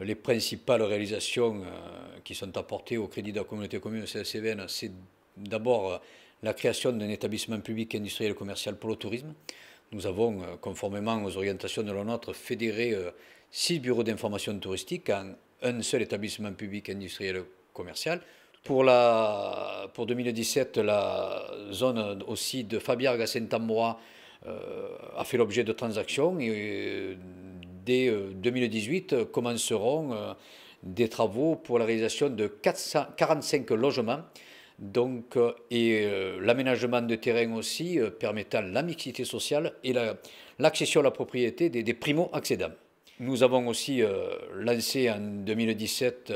Les principales réalisations qui sont apportées au crédit de la communauté commune CSCVN, c'est d'abord la création d'un établissement public industriel et commercial pour le tourisme. Nous avons, conformément aux orientations de la nôtre, fédéré 6 bureaux d'information touristique en un seul établissement public industriel et commercial. Pour 2017, la zone aussi de Fabiargues à Saint-Ambrois a fait l'objet de transactions et dès 2018 commenceront des travaux pour la réalisation de 45 logements et l'aménagement de terrain aussi permettant la mixité sociale et l'accession à la propriété des primo-accédants. Nous avons aussi lancé en 2017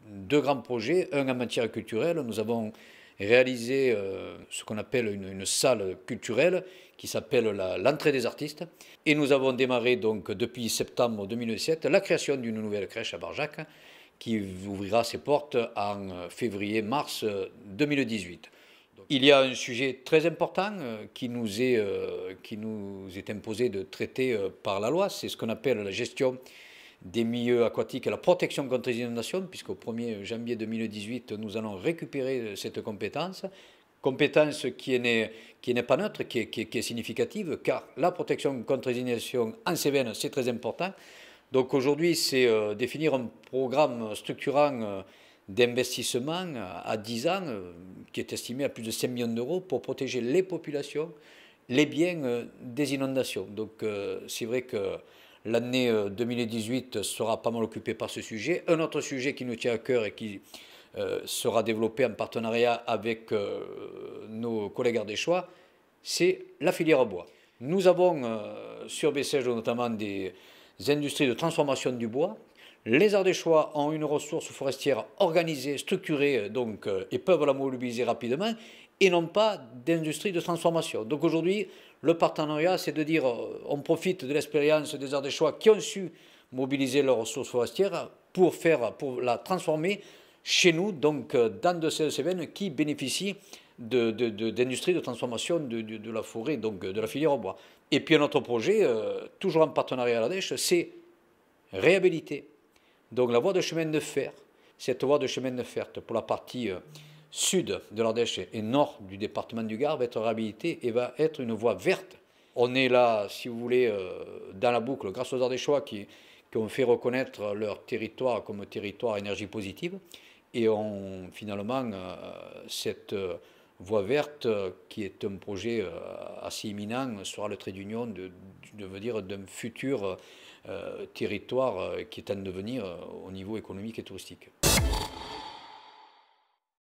deux grands projets, un en matière culturelle. Nous avons réalisé ce qu'on appelle une salle culturelle qui s'appelle l'entrée des artistes. Et nous avons démarré donc depuis septembre 2017 la création d'une nouvelle crèche à Barjac qui ouvrira ses portes en février-mars 2018. Il y a un sujet très important qui nous est imposé de traiter par la loi, c'est ce qu'on appelle la gestion des milieux aquatiques et la protection contre les inondations, puisqu'au 1er janvier 2018, nous allons récupérer cette compétence qui n'est pas neutre, qui est significative, car la protection contre les inondations en Cévennes, c'est très important. Donc aujourd'hui, c'est définir un programme structurant d'investissement à 10 ans, qui est estimé à plus de 5 millions d'euros pour protéger les populations, les biens des inondations. Donc c'est vrai que l'année 2018 sera pas mal occupée par ce sujet. Un autre sujet qui nous tient à cœur et qui sera développé en partenariat avec nos collègues ardéchois, c'est la filière bois. Nous avons sur Bessèges notamment des industries de transformation du bois. Les Ardéchois ont une ressource forestière organisée, structurée, et peuvent la mobiliser rapidement, et non pas d'industrie de transformation. Donc aujourd'hui, le partenariat, c'est de dire on profite de l'expérience des Ardéchois qui ont su mobiliser leurs ressources forestières pour la transformer chez nous, donc dans de ces Cévennes qui bénéficient d'industries de transformation de la forêt, donc de la filière au bois. Et puis un autre projet, toujours en partenariat à l'Ardèche, c'est réhabiliter donc la voie de chemin de fer. Cette voie de chemin de fer pour la partie sud de l'Ardèche et nord du département du Gard va être réhabilitée et va être une voie verte. On est là, si vous voulez, dans la boucle grâce aux Ardéchois qui ont fait reconnaître leur territoire comme territoire à énergie positive. Et finalement, cette voie verte, qui est un projet assez imminent, sera le trait d'union d'un futur territoire qui est en devenir au niveau économique et touristique.